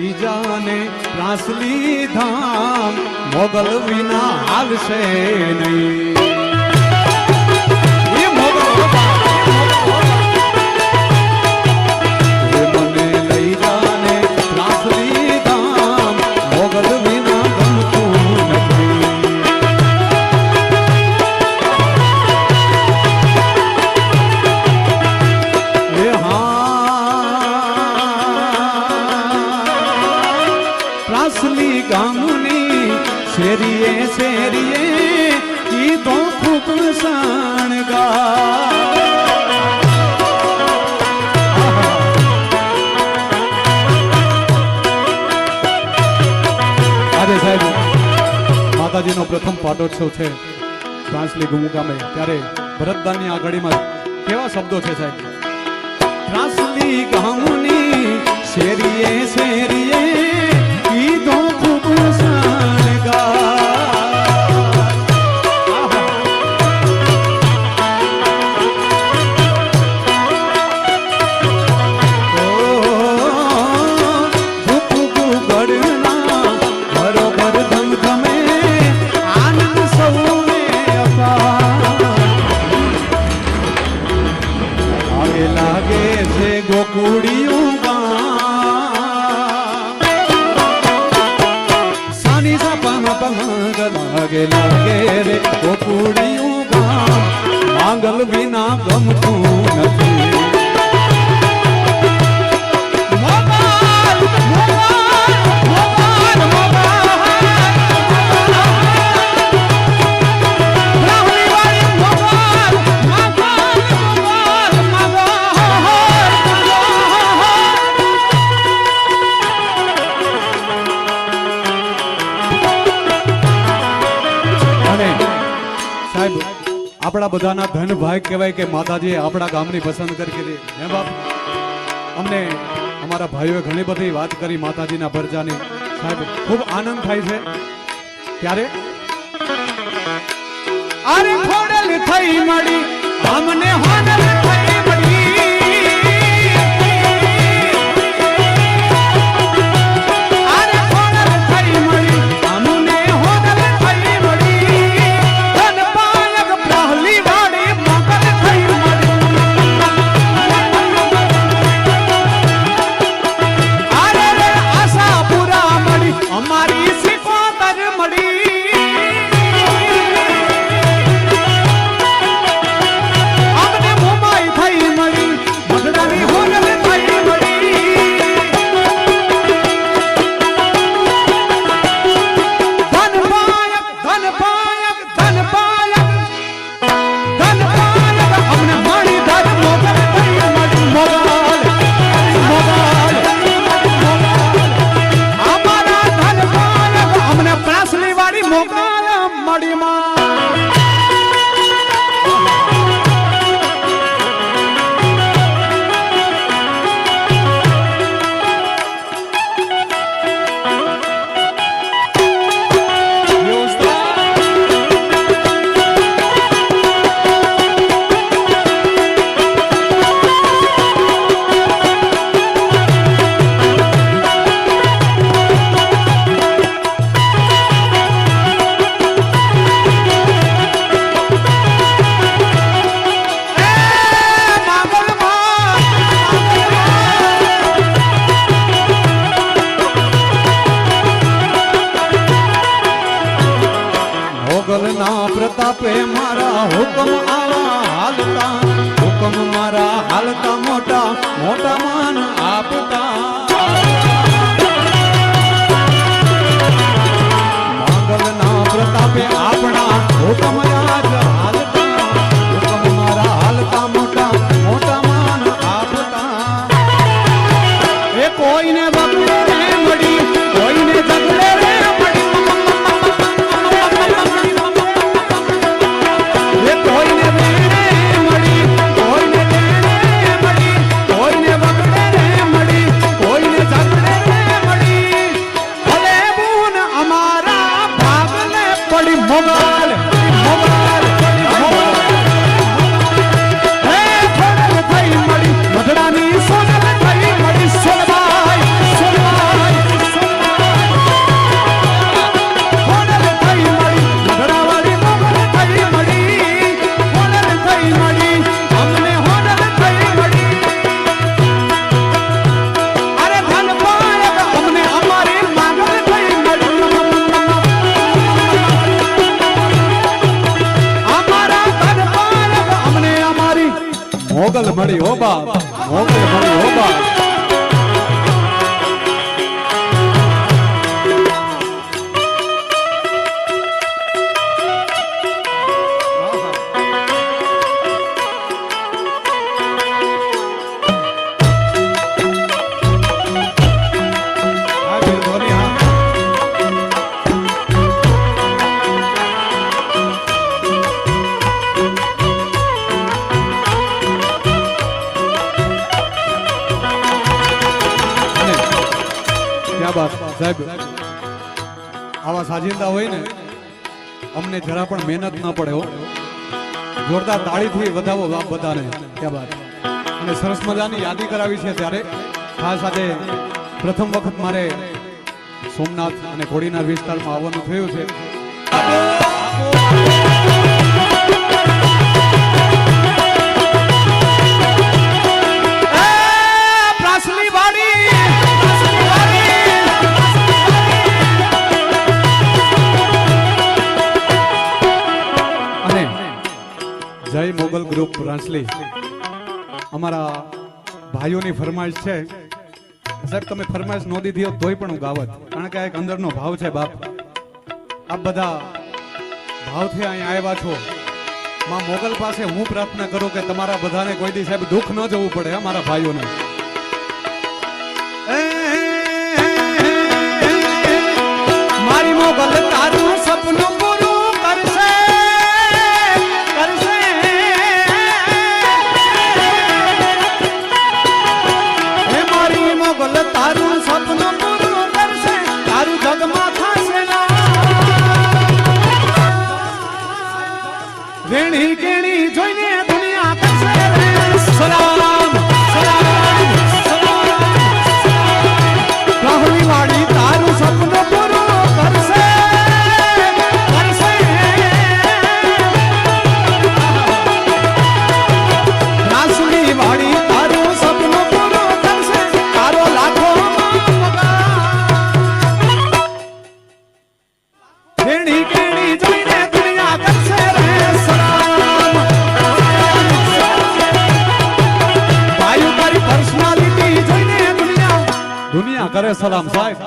લઈ જાને રાસલી ધામ મોગલ વિના હાલશે નહીં શેરીએ શેરીએ કીધો ખૂબ શણગાર આજે સાહેબ માતાજીનો પ્રથમ પાટોત્સવ છે ત્રાંસલી ગુમુકામે ત્યારે ભરતદાનની આ ઘડીમાં કેવા શબ્દો છે સાહેબ ત્રાંસલી ગામની શેરીએ શેરીએ કીધો ખૂબ લાગે લાગે રે ગોકુડિયું ગામ માંગલ વિના ગમતું નથી આપણા બધાના ધન ભાગ કહેવાય કે માતાજીએ આપણા ગામની પસંદ કરી હે બાપ અમને અમારા ભાઈઓએ ઘણી બધી વાત કરી માતાજીના પરજાની સાહેબ ખૂબ આનંદ થાય છે ત્યારે અરે ખોડલ થઈ મળી અમને હોડલ થઈ મળી અરે ખોડલ થઈ મળી અમને હોડલ થઈ મળી ધન પાલક પ્રહલી વાળી મોગલ થઈ મળી અરે રે આશાપુરા મળી અમારી સિકોતર મળી પ્રતાપે મારા હુકમ આવા હાલતા હુકમ મારા હાલતા મોટા મોટા માન આપતા માંગલના પ્રતાપે આપણા હુકમ રાજ હાલતા હુકમ મારા હાલતા મોટા મોટા માન આપતા એ કોઈને બગડે રે મળી કોઈને ઝઘડે રે કોઈને વેણે મળી કોઈને વેણે મળી કોઈને બગડે રે મળી હો બાપ, મોકલ મળી હો બાપ. સાહેબ આવા સાજિંદા હોય ને અમને જરા પણ મહેનત ન પડે હો. જોરદાર તાળીથી વધાવો બાપ બધાને. ક્યાં વાત. અને સરસ મજાની યાદી કરાવી છે ત્યારે ખાસ આજે પ્રથમ વખત મારે સોમનાથ અને કોડીનાર વિસ્તારમાં આવવાનું થયું છે. જય મોગલ ગ્રુપ રાંસલી અમારા ભાઈઓની ફરમાઈશ છે. સાહેબ તમે ફરમાઈશ ન દીધી હોત તોય પણ હું ગાવત, કારણ કે એક અંદરનો ભાવ છે બાપ. આપ બધા ભાવથી અહીંયા આવ્યા છો. માં મોગલ પાસે હું પ્રાર્થના કરું કે તમારા બધાને કોઈ દી સાહેબ દુઃખ ન જવું પડે અમારા ભાઈઓને. મારી મોગલ તારું સપનું પૂરું કરશે, કરશે. હે મારી મોગલ તારું સપનું પૂરું કરશે, તારું જગમાં થશે વેણી કેણી જોઈને દુનિયા કરશે સલામ, સલામ, સલામ. રાહુલી વાળી તારું સપનું પૂરું કરશે, કરશે. રાસુલી વાળી તારું સપનું પૂરું કરશે, તારો લાખો વેણી કેણી જોઈને દુનિયા કરશે દુનિયા કરે સલામ સાહેબ.